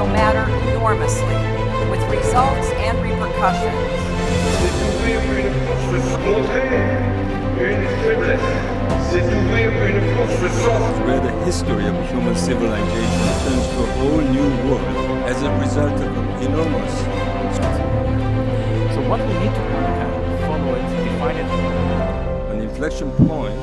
will matter enormously, with results and repercussions. C'est ouvrir une course, montrer une faiblesse. C'est ouvrir une course where the history of human civilization turns to a whole new world as a result of enormous. So what we need to kind of follow it, define it. An inflection point.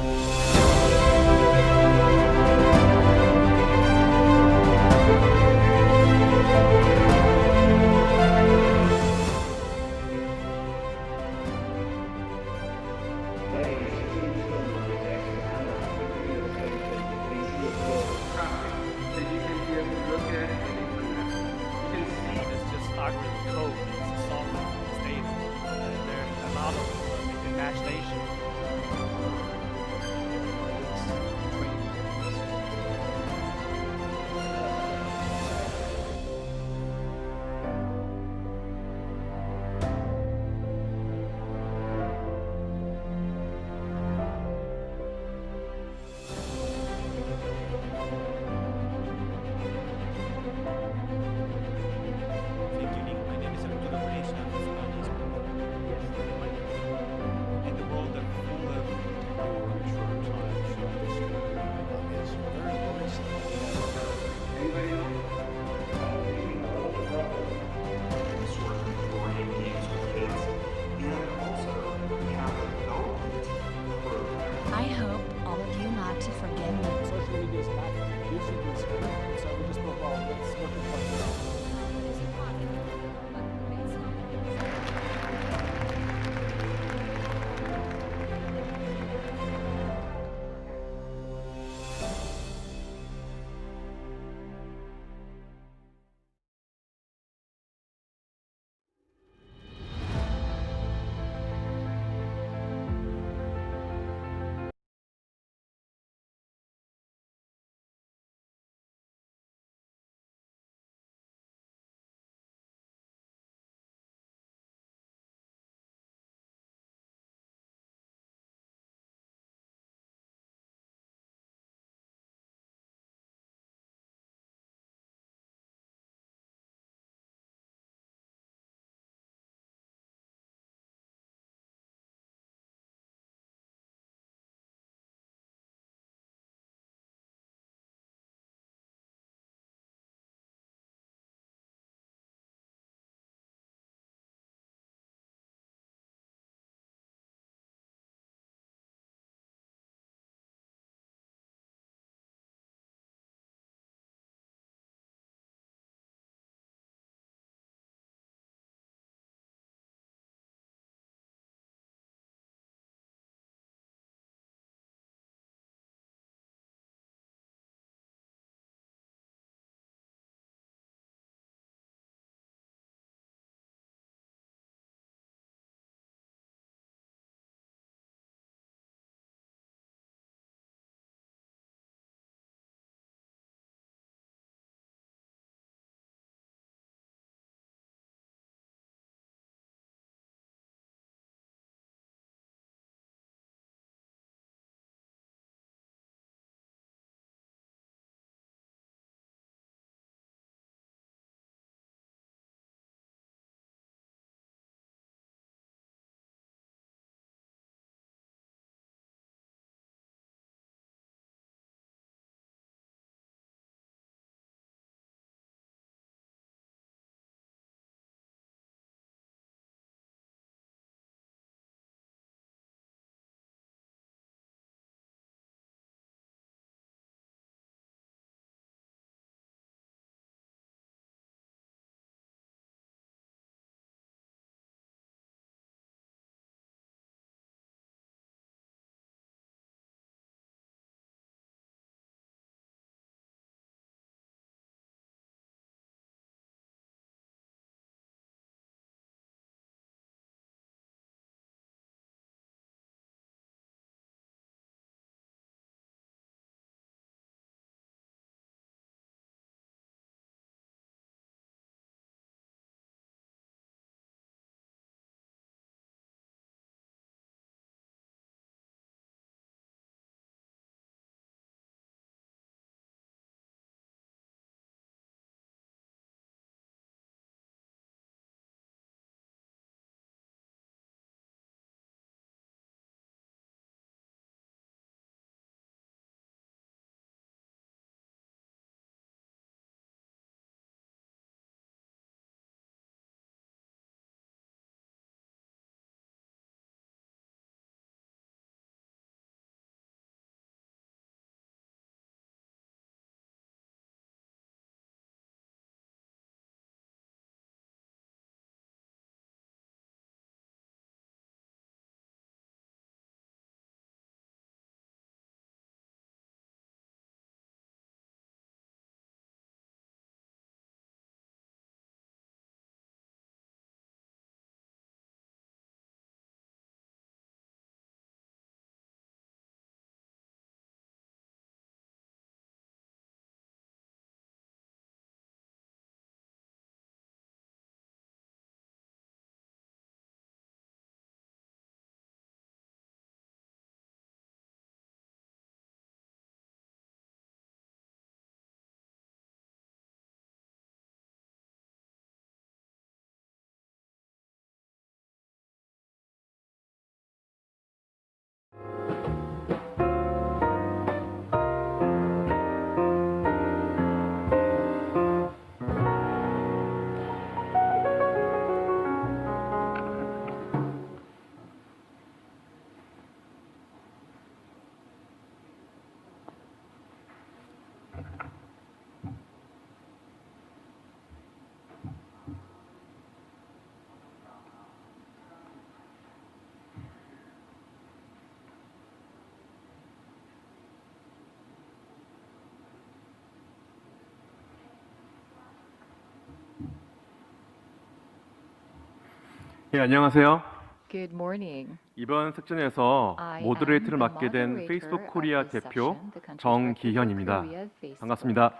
예, 안녕하세요. Good morning. 이번 섹션에서 I am 모더레이터를 the 맡게 된 moderator 페이스북 of 코리아 this 대표 session, the country 정기현입니다. director of Korea 반갑습니다.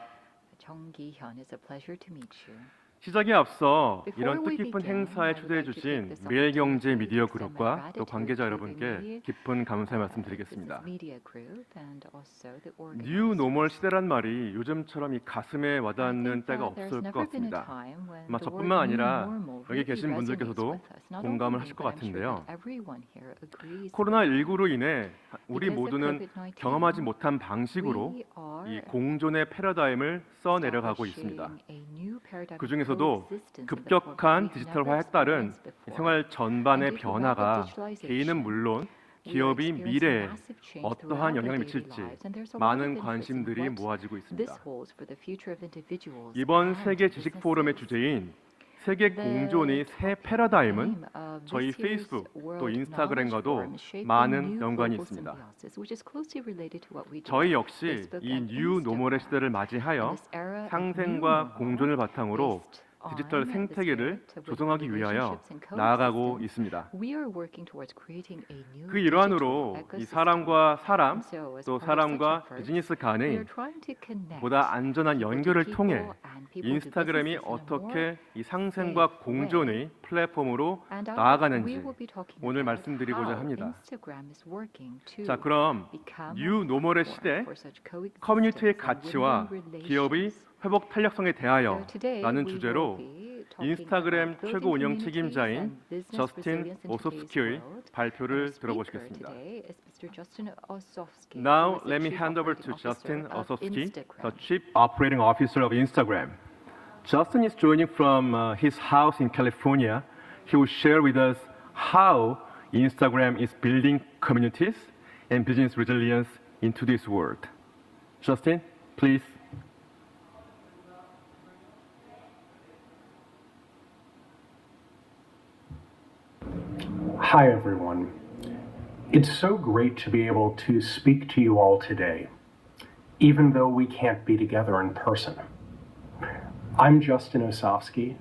정기현, it's a pleasure to meet you. 시작에 앞서 Before 이런 we 뜻깊은 begin, 행사에 I would 초대해 like to 주신 take this 미래경제 opportunity 미디어 to extend my 그룹과 또 gratitude 관계자 to the 여러분께 media, 깊은 감사의 말씀 this 드리겠습니다. is media group and also the 뉴 노멀 organizers. 시대란 말이 요즘처럼 이 가슴에 I 와닿는 think 때가 that there's 없을 것 never been a 같습니다. time when 아마 the word 저뿐만 new 아니라 normal 여기 really 계신 resonates 분들께서도 with us. Not 공감을 only 하실 me, 것 but I'm sure 같은데요. that everyone here agrees. 코로나19로 인해 우리 Because of 모두는 COVID-19, 경험하지 못한 방식으로 we are 이 공존의 패러다임을 써내려가고 있습니다. 그 중에서도 급격한 디지털화에 따른 생활 전반의 변화가 개인은 물론 기업이 미래에 어떠한 영향을 미칠지 많은 관심들이 모아지고 있습니다. 이번 세계 지식 포럼의 주제인 세계 공존의 새 패러다임은 저희 페이스북 또 인스타그램과도 많은 연관이 있습니다. 저희 역시 이 뉴 노멀의 시대를 맞이하여 상생과 공존을 바탕으로 디지털 생태계를 조성하기 위하여 나아가고 있습니다. 그 일환으로 이 사람과 사람 또 사람과 비즈니스 간의 보다 안전한 연결을 통해 인스타그램이 어떻게 이 상생과 공존의 플랫폼으로 나아가는지 오늘 말씀드리고자 합니다. 자, 그럼 뉴 노멀의 시대, 커뮤니티의 가치와 기업의 회복 탄력성에 대하여 라는 주제로 인스타그램 최고운영책임자인 저스틴 오소프스키의 발표를 들어보시겠습니다. Now let me hand over to Justin Ossofsky, the Chief Operating Officer of Instagram. Justin is joining from his house in California. He will share with us how Instagram is building communities and business resilience into this world. Justin, please. Hi, everyone. It's so great to be able to speak to you all today, even though we can't be together in person. I'm Justin Ossofsky,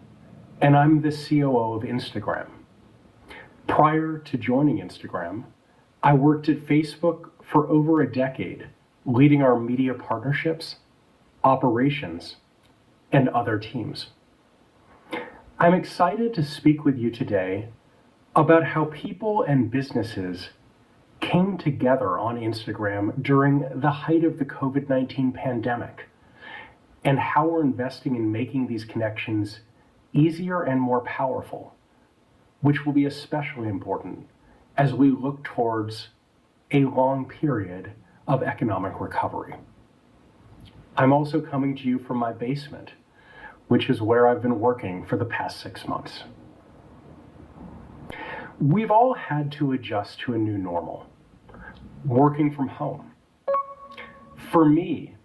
and I'm the COO of Instagram. Prior to joining Instagram, I worked at Facebook for over a decade, leading our media partnerships, operations, and other teams. I'm excited to speak with you today about how people and businesses came together on Instagram during the height of the COVID-19 pandemic, and how we're investing in making these connections easier and more powerful, which will be especially important as we look towards a long period of economic recovery. I'm also coming to you from my basement, which is where I've been working for the past 6 months. We've all had to adjust to a new normal, working from home. For me,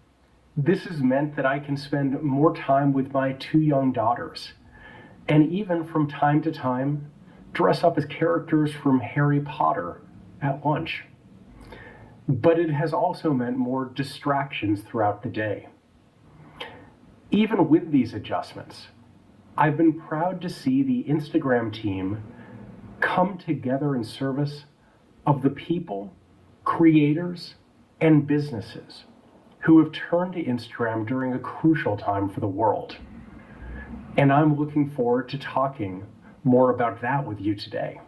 this has meant that I can spend more time with my 2 young daughters, and even from time to time, dress up as characters from Harry Potter at lunch. But it has also meant more distractions throughout the day. Even with these adjustments, I've been proud to see the Instagram team come together in service of the people, creators, and businesses who have turned to Instagram during a crucial time for the world. And I'm looking forward to talking more about that with you today.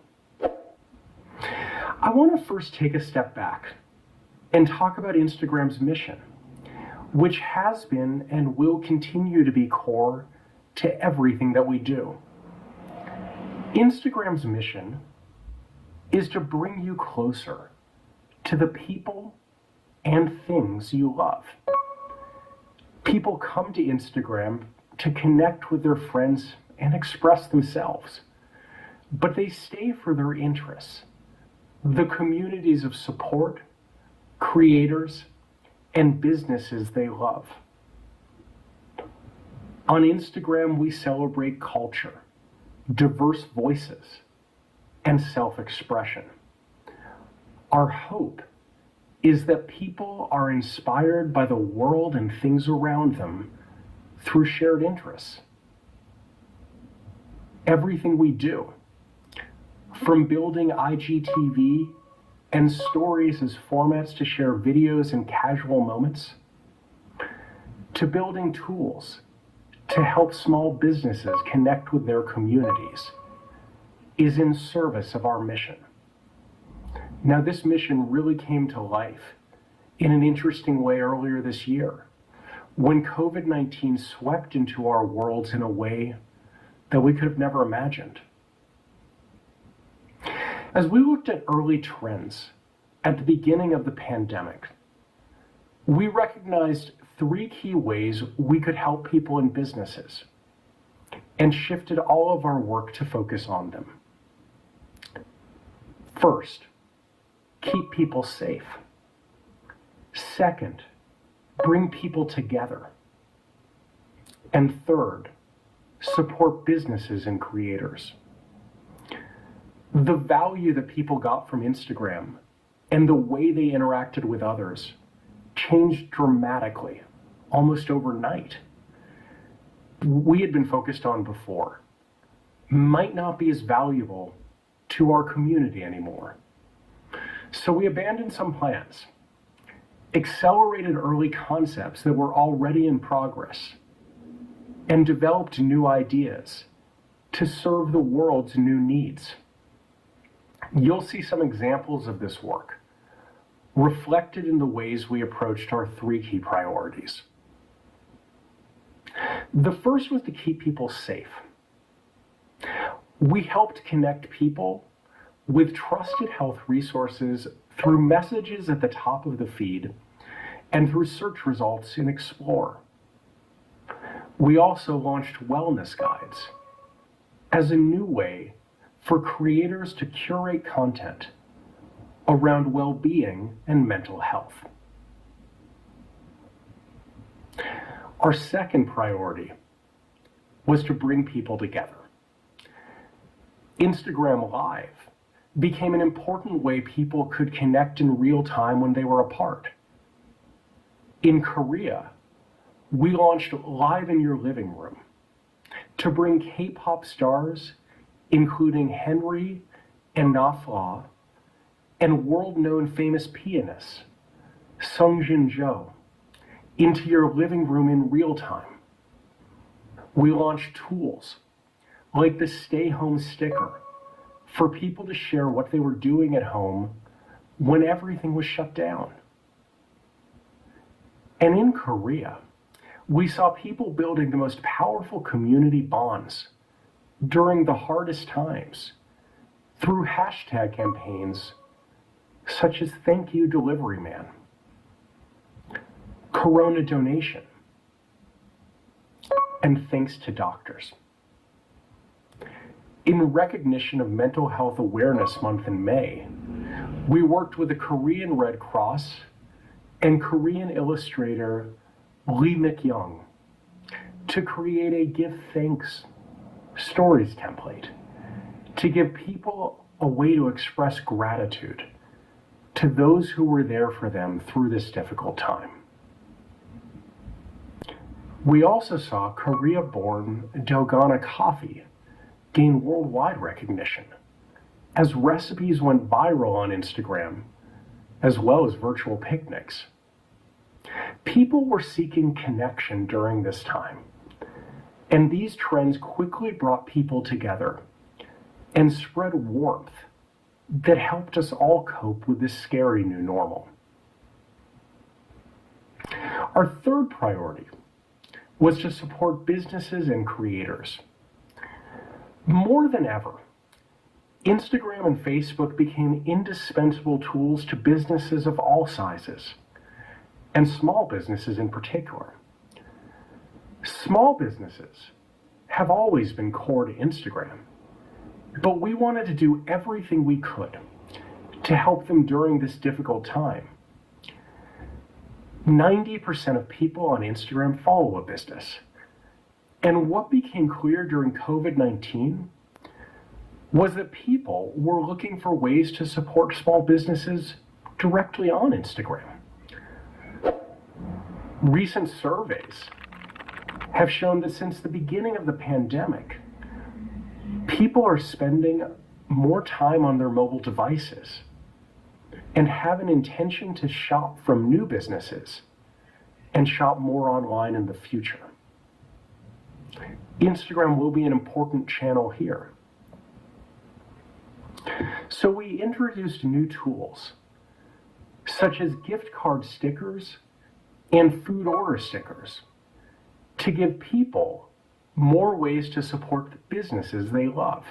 I want to first take a step back and talk about Instagram's mission, which has been and will continue to be core to everything that we do. Instagram's mission is to bring you closer to the people and things you love. People come to Instagram to connect with their friends and express themselves, but they stay for their interests, the communities of support, creators, and businesses they love. On Instagram, we celebrate culture, diverse voices, and self-expression. Our hope is that people are inspired by the world and things around them through shared interests. Everything we do, from building IGTV and stories as formats to share videos in casual moments, to building tools to help small businesses connect with their communities, is in service of our mission. Now, this mission really came to life in an interesting way earlier this year, when COVID-19 swept into our worlds in a way that we could have never imagined. As we looked at early trends at the beginning of the pandemic, we recognized 3 key ways we could help people and businesses, and shifted all of our work to focus on them. First, keep people safe. Second, bring people together. And third, support businesses and creators. The value that people got from Instagram and the way they interacted with others changed dramatically, almost overnight. We had been focused on before might not be as valuable to our community anymore. So we abandoned some plans, accelerated early concepts that were already in progress, and developed new ideas to serve the world's new needs. You'll see some examples of this work reflected in the ways we approached our 3 key priorities. The first was to keep people safe. We helped connect people with trusted health resources through messages at the top of the feed and through search results in Explore. We also launched wellness guides as a new way for creators to curate content around well-being and mental health. Our second priority was to bring people together. Instagram Live became an important way people could connect in real time when they were apart. In Korea, we launched Live in Your Living Room to bring K-pop stars, including Henry and Nafla, and world-known famous pianists, Sung Jin Jo, into your living room in real time. We launched tools like the Stay Home sticker for people to share what they were doing at home when everything was shut down. And in Korea, we saw people building the most powerful community bonds during the hardest times through hashtag campaigns such as Thank You Delivery Man, Corona Donation, and Thanks to Doctors. In recognition of Mental Health Awareness Month in May, we worked with the Korean Red Cross and Korean illustrator Lee Mik-young to create a Give Thanks Stories template to give people a way to express gratitude to those who were there for them through this difficult time. We also saw Korea-born Dalgona coffee gain worldwide recognition as recipes went viral on Instagram, as well as virtual picnics. People were seeking connection during this time, and these trends quickly brought people together and spread warmth that helped us all cope with this scary new normal. Our third priority was to support businesses and creators. More than ever, Instagram and Facebook became indispensable tools to businesses of all sizes, and small businesses in particular. Small businesses have always been core to Instagram, but we wanted to do everything we could to help them during this difficult time. 90% of people on Instagram follow a business. And what became clear during COVID-19 was that people were looking for ways to support small businesses directly on Instagram. Recent surveys have shown that since the beginning of the pandemic, people are spending more time on their mobile devices and have an intention to shop from new businesses and shop more online in the future. Instagram will be an important channel here. So we introduced new tools, such as gift card stickers and food order stickers, to give people more ways to support the businesses they love.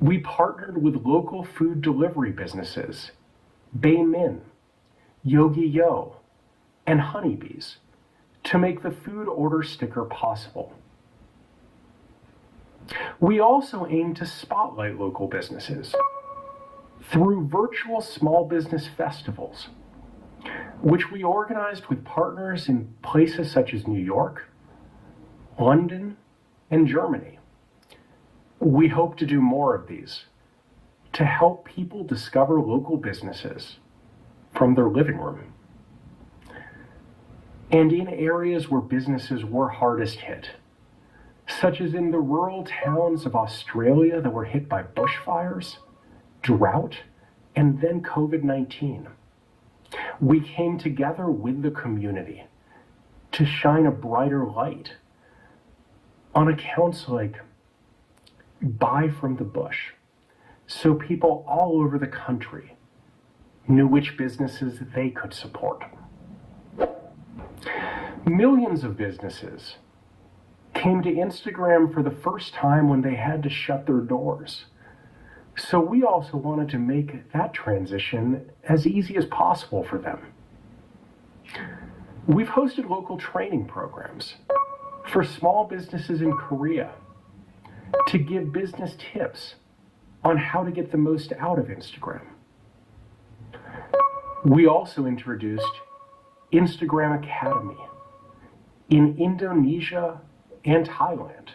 We partnered with local food delivery businesses, Bei Min, Yogi Yo, and Honeybees, to make the food order sticker possible. We also aim to spotlight local businesses through virtual small business festivals, which we organized with partners in places such as New York, London, and Germany. We hope to do more of these to help people discover local businesses from their living room. And in areas where businesses were hardest hit, such as in the rural towns of Australia that were hit by bushfires, drought, and then COVID-19, we came together with the community to shine a brighter light on accounts like Buy from the Bush, so people all over the country knew which businesses they could support. Millions of businesses came to Instagram for the first time when they had to shut their doors. So we also wanted to make that transition as easy as possible for them. We've hosted local training programs for small businesses in Korea to give business tips on how to get the most out of Instagram. We also introduced Instagram Academy in Indonesia and Thailand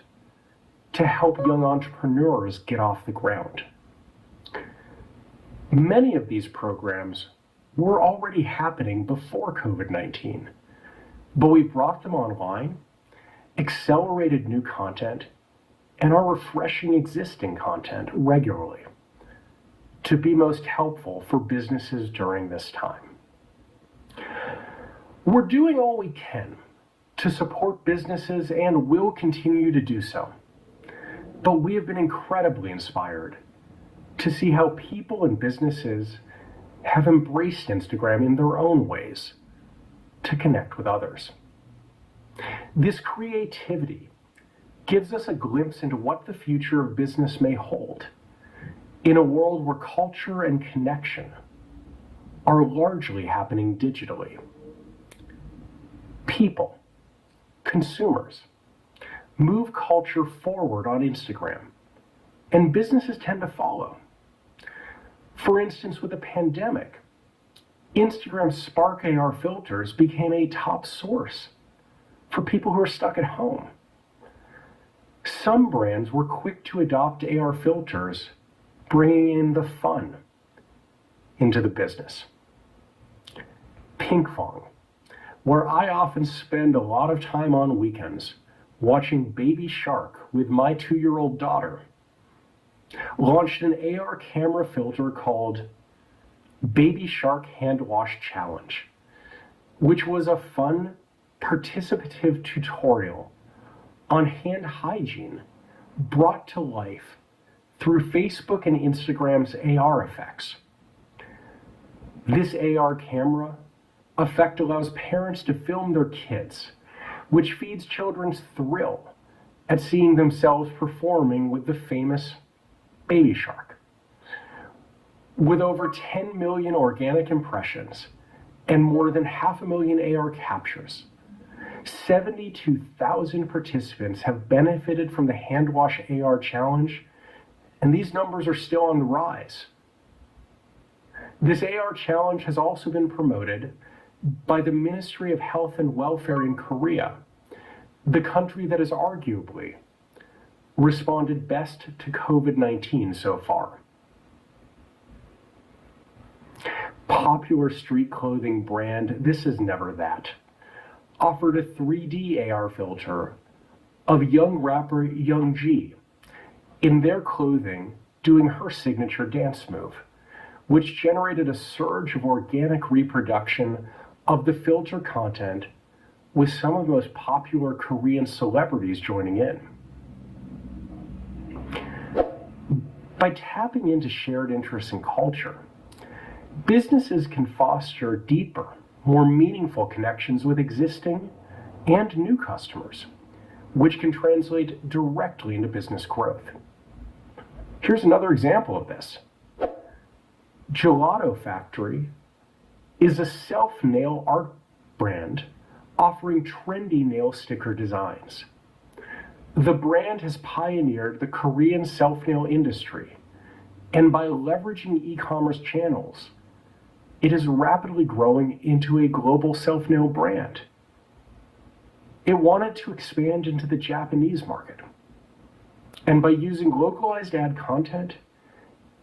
to help young entrepreneurs get off the ground. Many of these programs were already happening before COVID-19, but we brought them online, accelerated new content, and are refreshing existing content regularly to be most helpful for businesses during this time. We're doing all we can to support businesses and will continue to do so. But we have been incredibly inspired to see how people and businesses have embraced Instagram in their own ways to connect with others. This creativity gives us a glimpse into what the future of business may hold in a world where culture and connection are largely happening digitally. People, consumers, move culture forward on Instagram, and businesses tend to follow. For instance, with the pandemic, Instagram's Spark AR filters became a top source for people who are stuck at home. Some brands were quick to adopt AR filters, bringing in the fun into the business. Pinkfong, where I often spend a lot of time on weekends watching Baby Shark with my 2-year-old daughter, launched an AR camera filter called Baby Shark Hand Wash Challenge, which was a fun, participative tutorial on hand hygiene brought to life through Facebook and Instagram's AR effects. This AR camera effect allows parents to film their kids, which feeds children's thrill at seeing themselves performing with the famous Baby Shark. With over 10 million organic impressions and more than 500,000 AR captures, 72,000 participants have benefited from the Hand Wash AR Challenge, and these numbers are still on the rise. This AR Challenge has also been promoted by the Ministry of Health and Welfare in Korea, the country that has arguably responded best to COVID-19 so far. Popular street clothing brand This Is Never That offered a 3D AR filter of young rapper Young G in their clothing doing her signature dance move, which generated a surge of organic reproduction of the filter content with some of the most popular Korean celebrities joining in. By tapping into shared interests and culture, businesses can foster deeper, more meaningful connections with existing and new customers, which can translate directly into business growth. Here's another example of this. Gelato Factory is a self-nail art brand offering trendy nail sticker designs. The brand has pioneered the Korean self-nail industry, and by leveraging e-commerce channels, it is rapidly growing into a global self-nail brand. It wanted to expand into the Japanese market, and by using localized ad content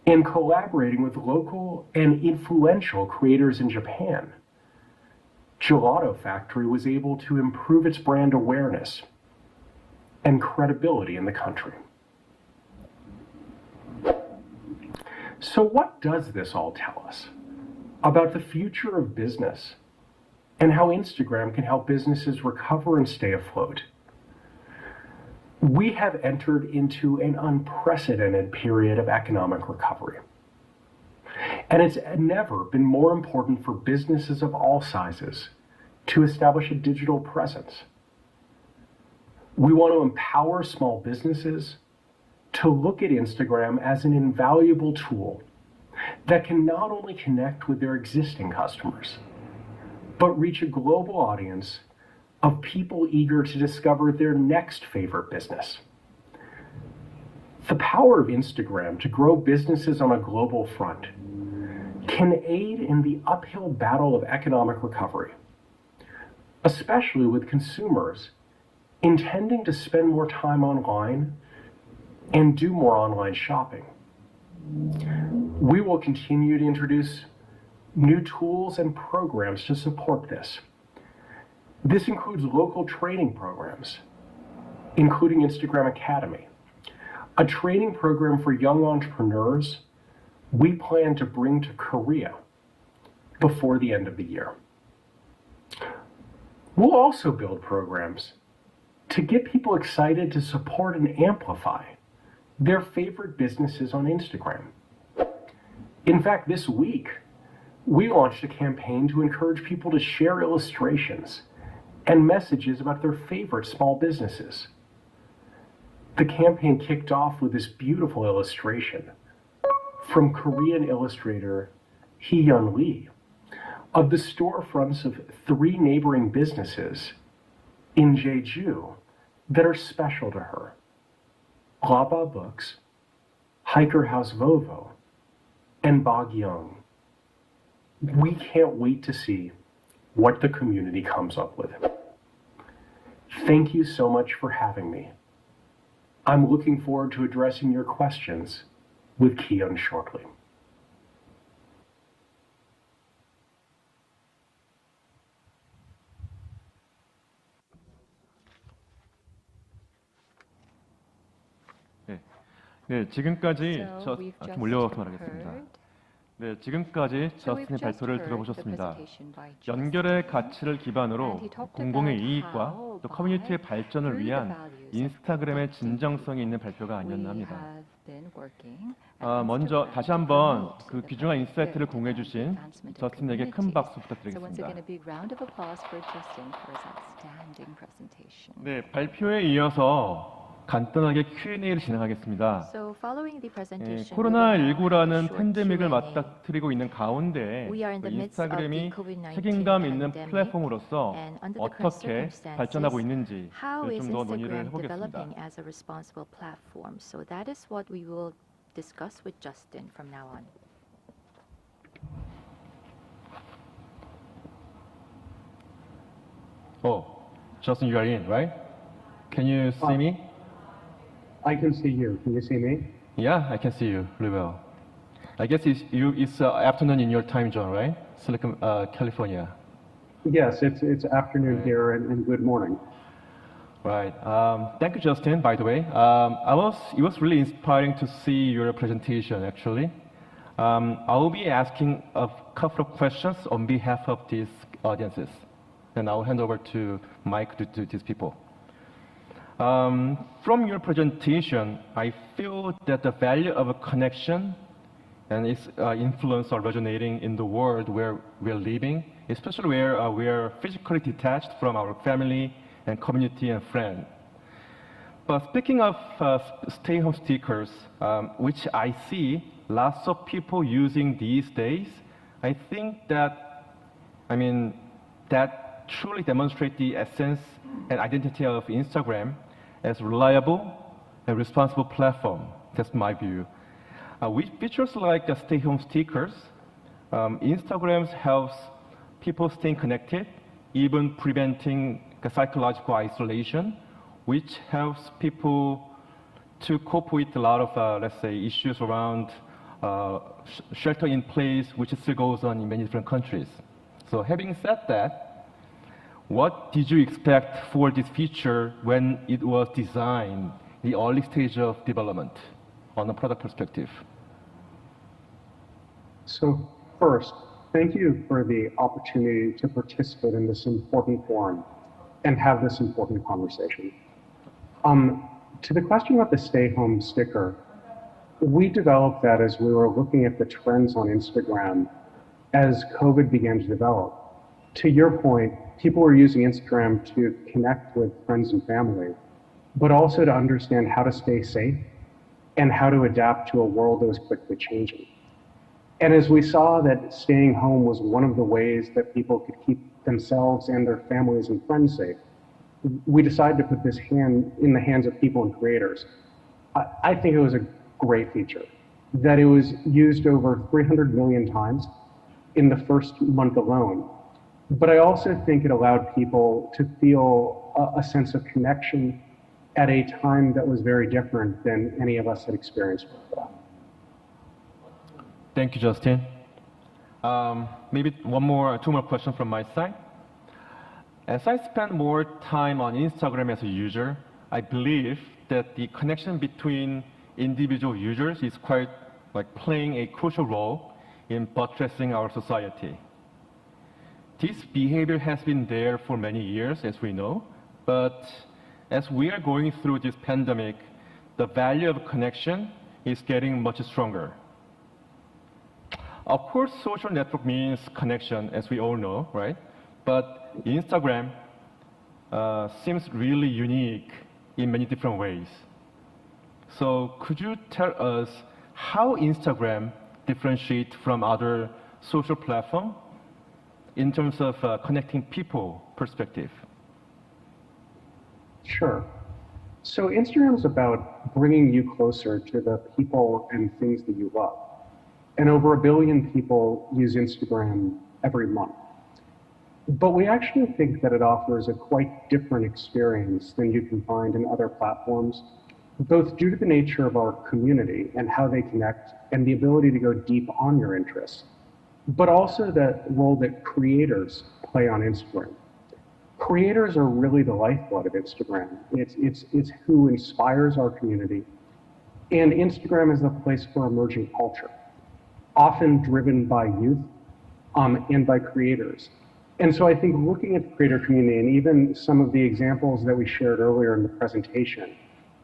and collaborating with local and influential creators in Japan, Gelato Factory was able to improve its brand awareness and credibility in the country. So what does this all tell us about the future of business and how Instagram can help businesses recover and stay afloat? We have entered into an unprecedented period of economic recovery. And it's never been more important for businesses of all sizes to establish a digital presence. We want to empower small businesses to look at Instagram as an invaluable tool that can not only connect with their existing customers, but reach a global audience of people eager to discover their next favorite business. The power of Instagram to grow businesses on a global front can aid in the uphill battle of economic recovery, especially with consumers intending to spend more time online and do more online shopping. We will continue to introduce new tools and programs to support this. This includes local training programs, including Instagram Academy, a training program for young entrepreneurs we plan to bring to Korea before the end of the year. We'll also build programs to get people excited to support and amplify their favorite businesses on Instagram. In fact, this week, we launched a campaign to encourage people to share illustrations and messages about their favorite small businesses. The campaign kicked off with this beautiful illustration from Korean illustrator Hee-Yeon Lee of the storefronts of 3 neighboring businesses in Jeju that are special to her: Glaba Books, Hiker House Vovo, and Bagyeong. We can't wait to see what the community comes up with. Thank you so much for having me. I'm looking forward to addressing your questions with Ki-yeon shortly. 네, 지금까지 So we've just 몰려서 말하겠습니다. heard. 네, 지금까지 So we've 저스틴의 just 발표를 heard the 들어보셨습니다. presentation by Justin. 연결의 가치를 기반으로 And he talked 공공의 about 이익과 how 또 커뮤니티의 by 발전을 through 위한 the values of 인스타그램의 productivity, 진정성이 있는 발표가 we 아니었나 합니다. have been working at 먼저 Instagram 다시 to 한번 promote 그 the 귀중한 인사이트를 productivity 공유해 and 주신 advancement of 저스틴에게 큰 communities. 박수 So once 부탁드리겠습니다. again, a big round of applause for Justin for his outstanding presentation. 네, 발표에 이어서 간단하게 Q&A를 진행하겠습니다. So following the 예, presentation, 코로나19라는 short 팬데믹을 Q&A. 맞닥뜨리고 있는 가운데 We are in the midst of 인스타그램이 the COVID-19 책임감 있는 pandemic, 플랫폼으로서 and under the current 어떻게 circumstances, 발전하고 있는지 How is 좀 더 논의를 Instagram 해보겠습니다. developing as a responsible platform? So that is what we will discuss with Justin from now on. Oh, Justin, you are in, right? Can you see me? I can see you. Can you see me? Yeah, I can see you really well. I guess it's afternoon in your time zone, right? Silicon, California. Yes, it's afternoon Right. here and good morning. Right. Thank you, Justin, by the way. It was really inspiring to see your presentation, actually. I will be asking a couple of questions on behalf of these audiences. And I'll hand over to Mike to these people. From your presentation, I feel that the value of a connection and its influence are resonating in the world where we're living, especially where we are physically detached from our family and community and friends. But speaking of stay-home stickers, which I see lots of people using these days, I think that, that truly demonstrates the essence and identity of Instagram as reliable and responsible platform. That's my view. With features like stay-home stickers, Instagram helps people stay connected, even preventing psychological isolation, which helps people to cope with a lot of, let's say, issues around shelter in place, which still goes on in many different countries. So having said that, what did you expect for this feature when it was designed, the early stage of development, on a product perspective? So first, thank you for the opportunity to participate in this important forum and have this important conversation. To the question about the stay-home sticker, we developed that as we were looking at the trends on Instagram as COVID began to develop. To your point, people were using Instagram to connect with friends and family, but also to understand how to stay safe and how to adapt to a world that was quickly changing. And as we saw that staying home was one of the ways that people could keep themselves and their families and friends safe, we decided to put this in the hands of people and creators. I think it was a great feature, that it was used over 300 million times in the first month alone. But I also think it allowed people to feel a sense of connection at a time that was very different than any of us had experienced before. Thank you, Justin. Maybe two more questions from my side. As I spend more time on Instagram as a user, I believe that the connection between individual users is quite playing a crucial role in buttressing our society. This behavior has been there for many years, as we know, but as we are going through this pandemic, the value of connection is getting much stronger. Of course, social network means connection, as we all know, right? But Instagram seems really unique in many different ways. So could you tell us how Instagram differentiates from other social platforms in terms of connecting people perspective? Sure. So Instagram is about bringing you closer to the people and things that you love. And over 1 billion people use Instagram every month. But we actually think that it offers a quite different experience than you can find in other platforms, both due to the nature of our community and how they connect and the ability to go deep on your interests, but also the role that creators play on Instagram. Creators are really the lifeblood of Instagram. It's who inspires our community. And Instagram is the place for emerging culture, often driven by youth and by creators. And so I think looking at the creator community and even some of the examples that we shared earlier in the presentation,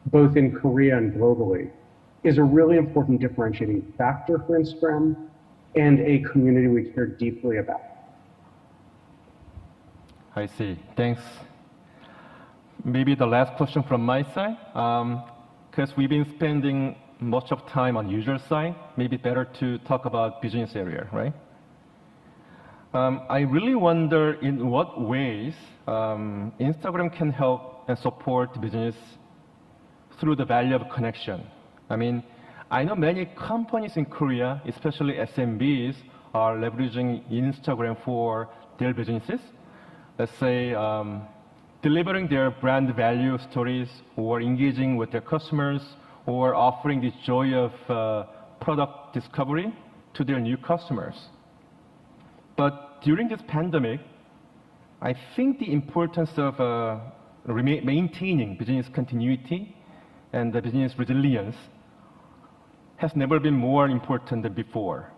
both in Korea and globally, is a really important differentiating factor for Instagram and a community we care deeply about. I see. Thanks. Maybe the last question from my side, because we've been spending much of time on user side, maybe better to talk about business area, right? I really wonder in what ways Instagram can help and support business through the value of connection. I know many companies in Korea, especially SMBs, are leveraging Instagram for their businesses. Let's say delivering their brand value stories or engaging with their customers or offering the joy of product discovery to their new customers. But during this pandemic, I think the importance of maintaining business continuity and the business resilience has never been more important than before.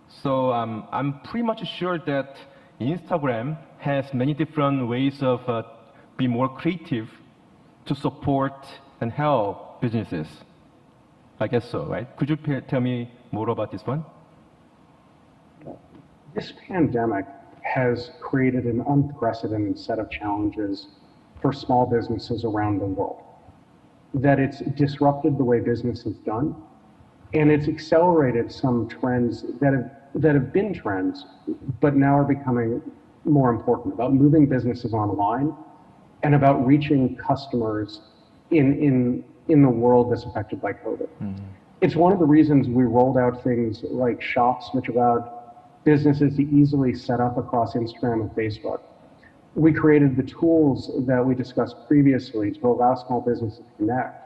So I'm pretty much sure that Instagram has many different ways of being more creative to support and help businesses. I guess so, right? Could you tell me more about this one? This pandemic has created an unprecedented set of challenges for small businesses around the world. That it's disrupted the way business is done, and it's accelerated some trends that have been trends, but now are becoming more important, about moving businesses online and about reaching customers in the world that's affected by COVID. Mm-hmm. It's one of the reasons we rolled out things like Shops, which allowed businesses to easily set up across Instagram and Facebook. We created the tools that we discussed previously to allow small businesses to connect.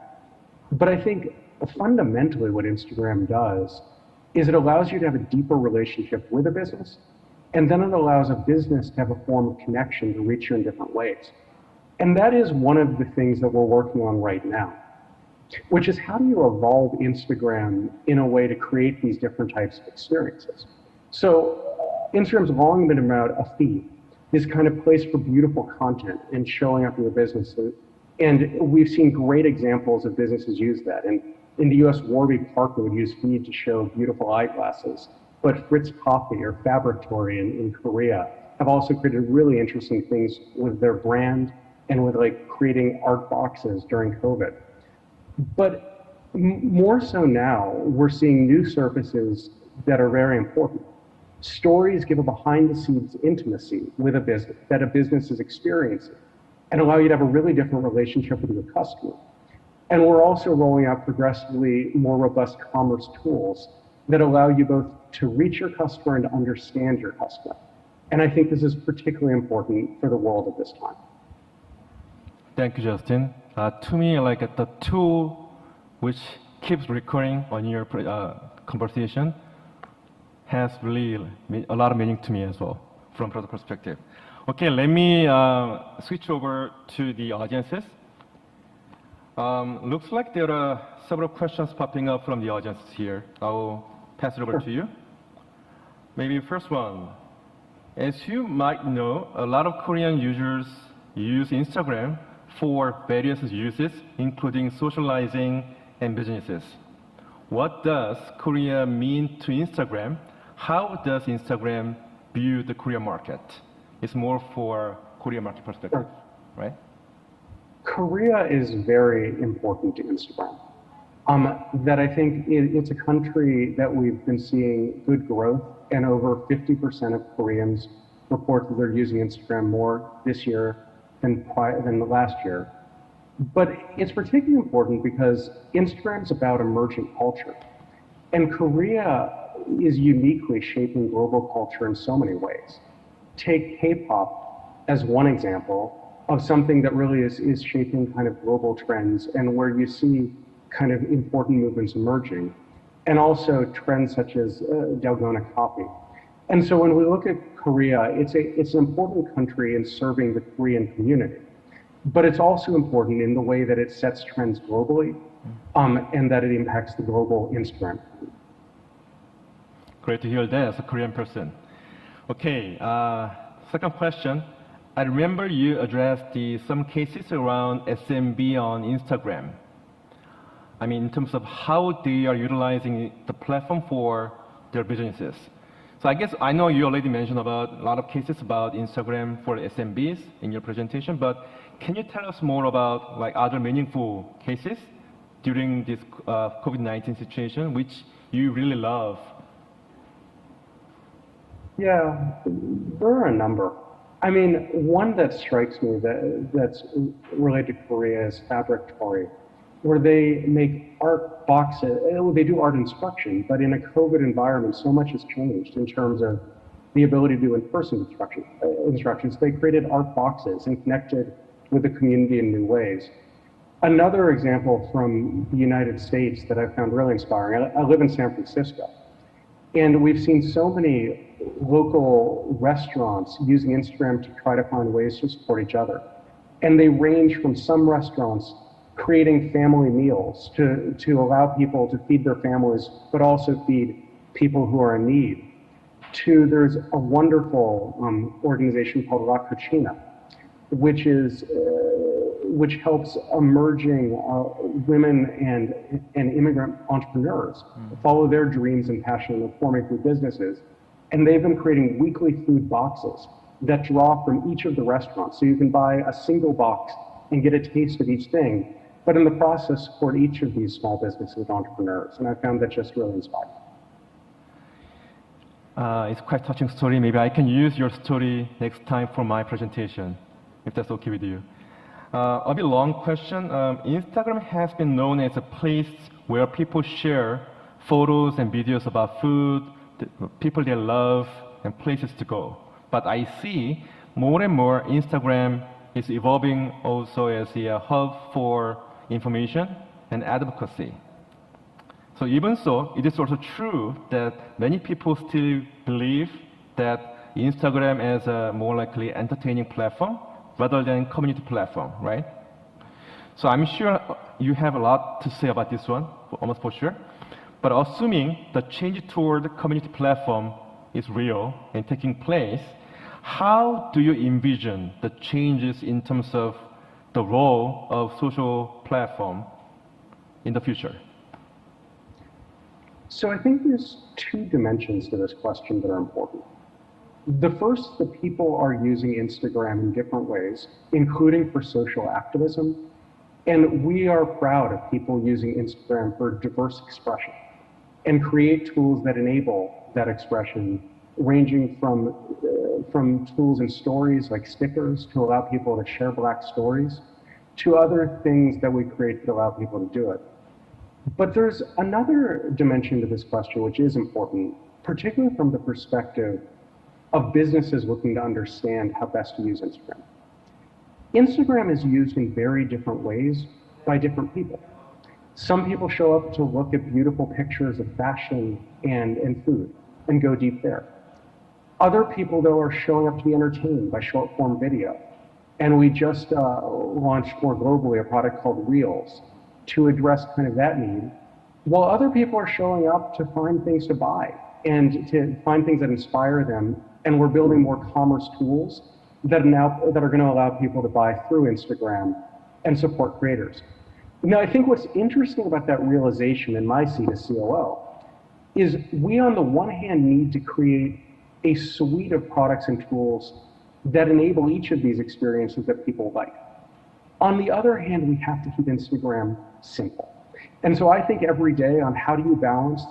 But I think fundamentally what Instagram does is it allows you to have a deeper relationship with a business, and then it allows a business to have a form of connection to reach you in different ways. And that is one of the things that we're working on right now, which is how do you evolve Instagram in a way to create these different types of experiences? So Instagram's long been about a feed, this kind of place for beautiful content and showing up in your businesses. And we've seen great examples of businesses use that. And in the US, Warby Parker would use feed to show beautiful eyeglasses. But Fritz Coffee or Fabricatory in Korea have also created really interesting things with their brand and with like creating art boxes during COVID. But more so now, we're seeing new services that are very important. Stories give a behind-the-scenes intimacy with a business that a business is experiencing and allow you to have a really different relationship with your customer. And we're also rolling out progressively more robust commerce tools that allow you both to reach your customer and to understand your customer. And I think this is particularly important for the world at this time. Thank you, Justin. To me, like the tool which keeps recurring on your conversation has really a lot of meaning to me as well from product perspective. Okay, let me switch over to the audiences. Looks like there are several questions popping up from the audience here. I'll pass it over to you. Maybe first one. As you might know, a lot of Korean users use Instagram for various uses, including socializing and businesses. What does Korea mean to Instagram? How does Instagram view the Korean market? It's more for Korean market perspective, right? Korea is very important to Instagram. That I think it's a country that we've been seeing good growth, and over 50% of Koreans report that they're using Instagram more this year than the last year. But it's particularly important because Instagram's about emergent culture. And Korea is uniquely shaping global culture in so many ways. Take K-pop as one example of something that really is shaping kind of global trends and where you see kind of important movements emerging, and also trends such as Dalgona coffee. And so when we look at Korea, it's an important country in serving the Korean community, but it's also important in the way that it sets trends globally and that it impacts the global Instagram. Great to hear that as a Korean person. Okay, second question. I remember you addressed some cases around SMB on Instagram. I mean, in terms of how they are utilizing the platform for their businesses. So I guess I know you already mentioned about a lot of cases about Instagram for SMBs in your presentation, but can you tell us more about like other meaningful cases during this COVID-19 situation, which you really love? Yeah, there are a number. I mean, one that strikes me that's related to Korea is Fabricatory, where they make art boxes. They do art instruction, but in a COVID environment, so much has changed in terms of the ability to do in-person instructions. They created art boxes and connected with the community in new ways. Another example from the United States that I found really inspiring, I live in San Francisco, and we've seen so many local restaurants using Instagram to try to find ways to support each other. And they range from some restaurants creating family meals to allow people to feed their families, but also feed people who are in need, to there's a wonderful organization called La Cucina, which helps emerging women and immigrant entrepreneurs follow their dreams and passion of forming food businesses. And they've been creating weekly food boxes that draw from each of the restaurants. So you can buy a single box and get a taste of each thing, but in the process support each of these small businesses and entrepreneurs. And I found that just really inspiring. It's quite a touching story. Maybe I can use your story next time for my presentation, if that's okay with you. A bit long question. Instagram has been known as a place where people share photos and videos about food, the people they love, and places to go. But I see more and more Instagram is evolving also as a hub for information and advocacy. So even so, it is also true that many people still believe that Instagram is a more likely entertaining platform rather than community platform, right? So I'm sure you have a lot to say about this one, almost for sure. But assuming the change toward the community platform is real and taking place, how do you envision the changes in terms of the role of social platform in the future? So I think there's two dimensions to this question that are important. The first, that people are using Instagram in different ways, including for social activism. And we are proud of people using Instagram for diverse expression and create tools that enable that expression, ranging from tools and stories like stickers to allow people to share Black stories, to other things that we create that allow people to do it. But there's another dimension to this question which is important, particularly from the perspective of businesses looking to understand how best to use Instagram. Instagram is used in very different ways by different people. Some people show up to look at beautiful pictures of fashion and food and go deep there. Other people, though, are showing up to be entertained by short-form video. And we just launched more globally a product called Reels to address kind of that need, while other people are showing up to find things to buy and to find things that inspire them. And we're building more commerce tools that are going to allow people to buy through Instagram and support creators. Now, I think what's interesting about that realization in my seat as COO is we, on the one hand, need to create a suite of products and tools that enable each of these experiences that people like. On the other hand, we have to keep Instagram simple. And so I think every day on how do you balance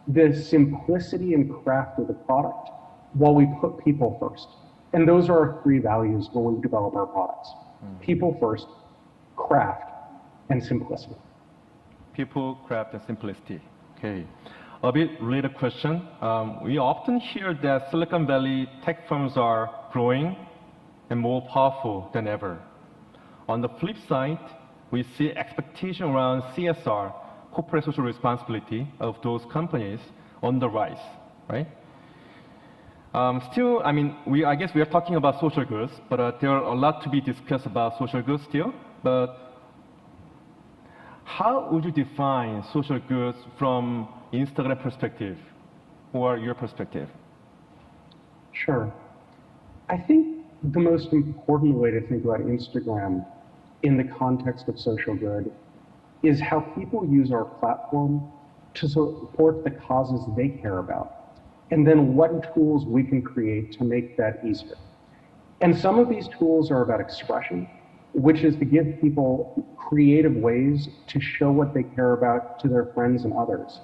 the simplicity and craft of the product while we put people first. And those are our three values when we develop our products. People first, craft, and simplicity. People, craft, and simplicity. Okay. A bit related question. We often hear that Silicon Valley tech firms are growing and more powerful than ever. On the flip side, we see expectation around CSR, corporate social responsibility of those companies on the rise, right? Still, I mean, I guess we are talking about social goods, but there are a lot to be discussed about social goods still. But how would you define social goods from Instagram perspective or your perspective? Sure. I think the most important way to think about Instagram in the context of social good is how people use our platform to support the causes they care about, and then what tools we can create to make that easier. And some of these tools are about expression, which is to give people creative ways to show what they care about to their friends and others.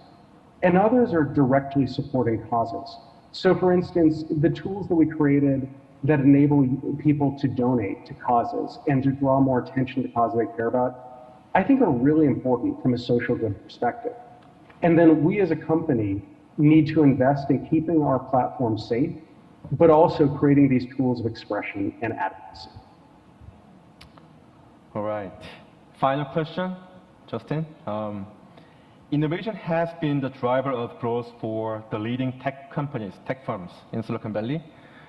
And others are directly supporting causes. So for instance, the tools that we created that enable people to donate to causes and to draw more attention to causes they care about, I think are really important from a social good perspective. And then we as a company need to invest in keeping our platform safe, but also creating these tools of expression and advocacy. All right. Final question, Justin. Innovation has been the driver of growth for the leading tech companies, tech firms in Silicon Valley.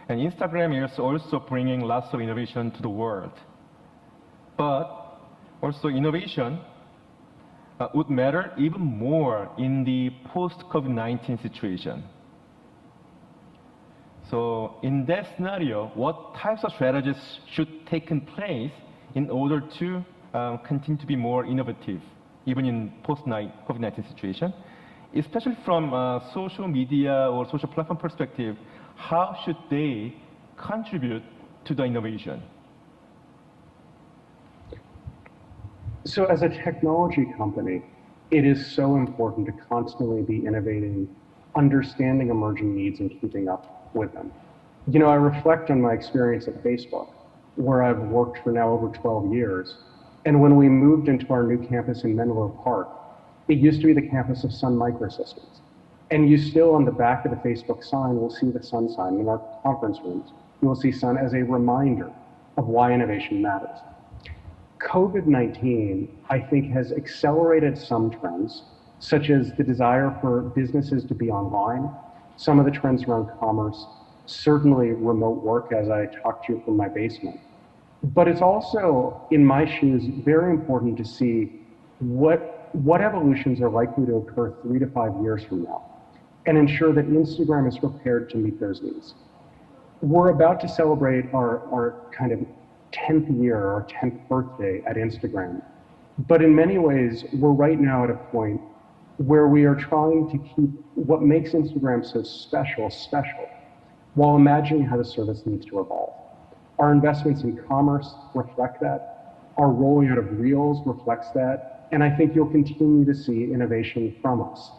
And Instagram is also bringing lots of innovation to the world. but also innovation would matter even more in the post-COVID-19 situation. So in that scenario, what types of strategies should take place in order to continue to be more innovative, even in post-COVID-19 situation? Especially from social media or social platform perspective, how should they contribute to the innovation? So as a technology company, it is so important to constantly be innovating, understanding emerging needs and keeping up with them. You know, I reflect on my experience at Facebook, where I've worked for now over 12 years. And when we moved into our new campus in Menlo Park, it used to be the campus of Sun Microsystems. And you still, on the back of the Facebook sign, will see the Sun sign. In our conference rooms, you will see Sun as a reminder of why innovation matters. COVID-19, I think, has accelerated some trends, such as the desire for businesses to be online, some of the trends around commerce, certainly remote work, as I talked to you from my basement. But it's also, in my shoes, very important to see what evolutions are likely to occur 3 to 5 years from now, and ensure that Instagram is prepared to meet those needs. We're about to celebrate our kind of 10th year, our 10th birthday at Instagram. But in many ways, we're right now at a point where we are trying to keep what makes Instagram so special, while imagining how the service needs to evolve. Our investments in commerce reflect that. Our rolling out of Reels reflects that. And I think you'll continue to see innovation from us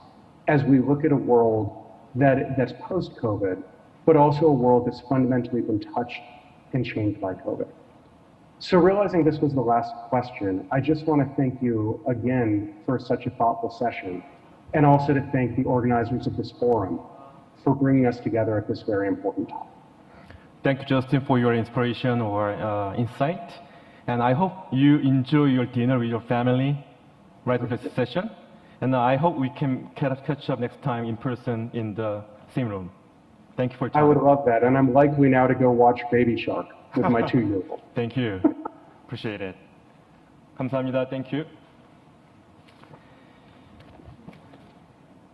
as we look at a world that's post-COVID, but also a world that's fundamentally been touched and changed by COVID. So realizing this was the last question, I just want to thank you again for such a thoughtful session, and also to thank the organizers of this forum for bringing us together at this very important time. Thank you, Justin, for your inspiration or insight. And I hope you enjoy your dinner with your family right after this session. And I hope we can catch up next time in person in the same room. Thank you for your time. I would love that. And I'm likely now to go watch Baby Shark with my 2-year-old. Thank you. Appreciate it. 감사합니다. Thank you.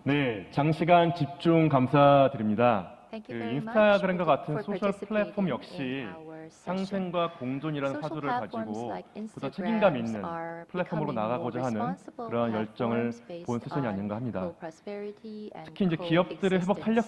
네, 장시간 집중 감사드립니다. Thank 그 you very 인스타그램과 much 같은 for 소셜 플랫폼 participating 역시 in our session. 상생과 공존이라는 Social 사조를 platforms 가지고 like 보다 책임감 Instagrams 있는 are 플랫폼으로 becoming 나가고자 more 하는 responsible 그런 열정을 platforms based 본 세션이 on 아닌가 합니다. co-prosperity and 특히 이제 기업들의 회복 탄력성